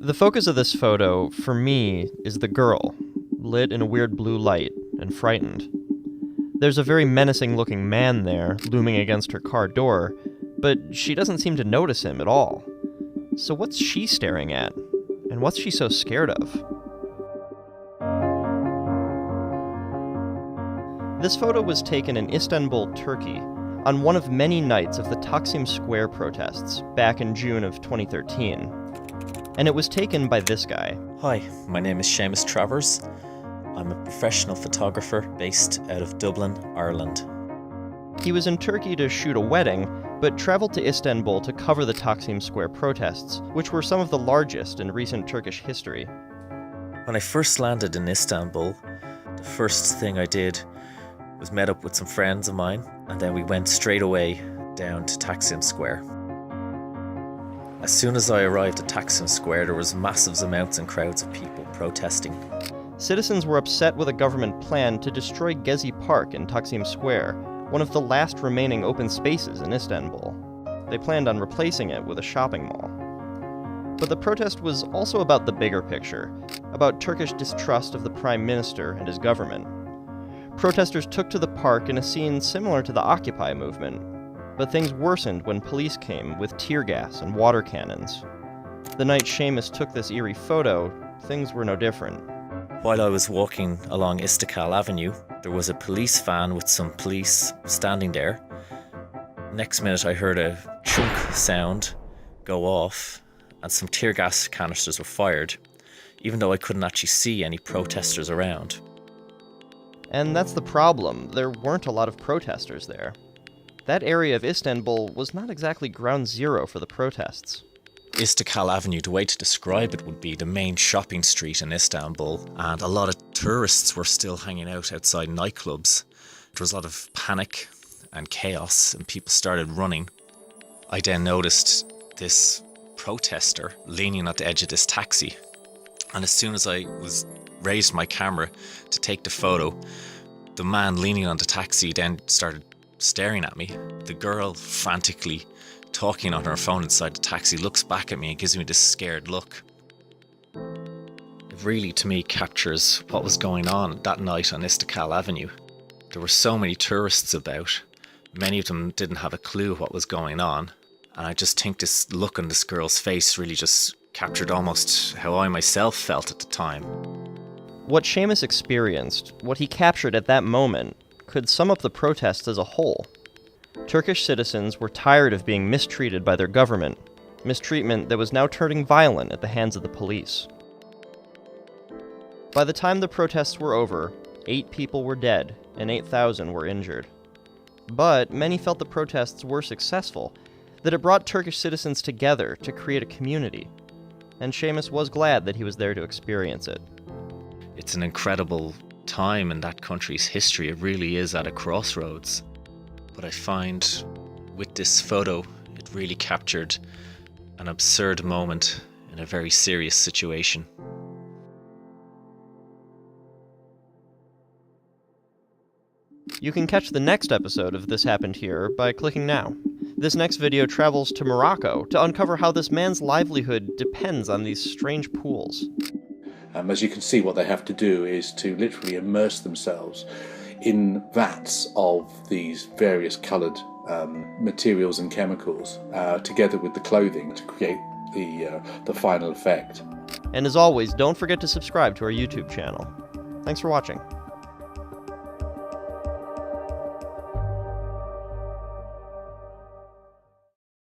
The focus of this photo, for me, is the girl, lit in a weird blue light and frightened. There's a very menacing-looking man there, looming against her car door, but she doesn't seem to notice him at all. So what's she staring at? And what's she so scared of? This photo was taken in Istanbul, Turkey, on one of many nights of the Taksim Square protests back in June of 2013. And it was taken by this guy. Hi, my name is Seamus Travers. I'm a professional photographer based out of Dublin, Ireland. He was in Turkey to shoot a wedding, but traveled to Istanbul to cover the Taksim Square protests, which were some of the largest in recent Turkish history. When I first landed in Istanbul, the first thing I did was met up with some friends of mine, and then we went straight away down to Taksim Square. As soon as I arrived at Taksim Square, there was massive amounts and crowds of people protesting. Citizens were upset with a government plan to destroy Gezi Park in Taksim Square, one of the last remaining open spaces in Istanbul. They planned on replacing it with a shopping mall. But the protest was also about the bigger picture, about Turkish distrust of the Prime Minister and his government. Protesters took to the park in a scene similar to the Occupy movement, but things worsened when police came with tear gas and water cannons. The night Seamus took this eerie photo, things were no different. While I was walking along Istiklal Avenue, there was a police van with some police standing there. Next minute I heard a chunk sound go off and some tear gas canisters were fired, even though I couldn't actually see any protesters around. And that's the problem, there weren't a lot of protesters there. That area of Istanbul was not exactly ground zero for the protests. Istiklal Avenue, the way to describe it would be the main shopping street in Istanbul, and a lot of tourists were still hanging out outside nightclubs. There was a lot of panic and chaos, and people started running. I then noticed this protester leaning at the edge of this taxi, and as soon as I raised my camera to take the photo, the man leaning on the taxi then started staring at me. The girl, frantically talking on her phone inside the taxi, looks back at me and gives me this scared look. It really, to me, captures what was going on that night on Istiklal Avenue. There were so many tourists about. Many of them didn't have a clue what was going on. And I just think this look on this girl's face really just captured almost how I myself felt at the time. What Seamus experienced, what he captured at that moment, could sum up the protests as a whole. Turkish citizens were tired of being mistreated by their government, mistreatment that was now turning violent at the hands of the police. By the time the protests were over, 8 people were dead and 8,000 were injured. But many felt the protests were successful, that it brought Turkish citizens together to create a community, and Seamus was glad that he was there to experience it. It's an incredible time in that country's history. It really is at a crossroads. But I find with this photo, it really captured an absurd moment in a very serious situation. You can catch the next episode of This Happened Here by clicking now. This next video travels to Morocco to uncover how this man's livelihood depends on these strange pools. As you can see, what they have to do is to literally immerse themselves in vats of these various coloured materials and chemicals, together with the clothing, to create the final effect. And as always, don't forget to subscribe to our YouTube channel. Thanks for watching.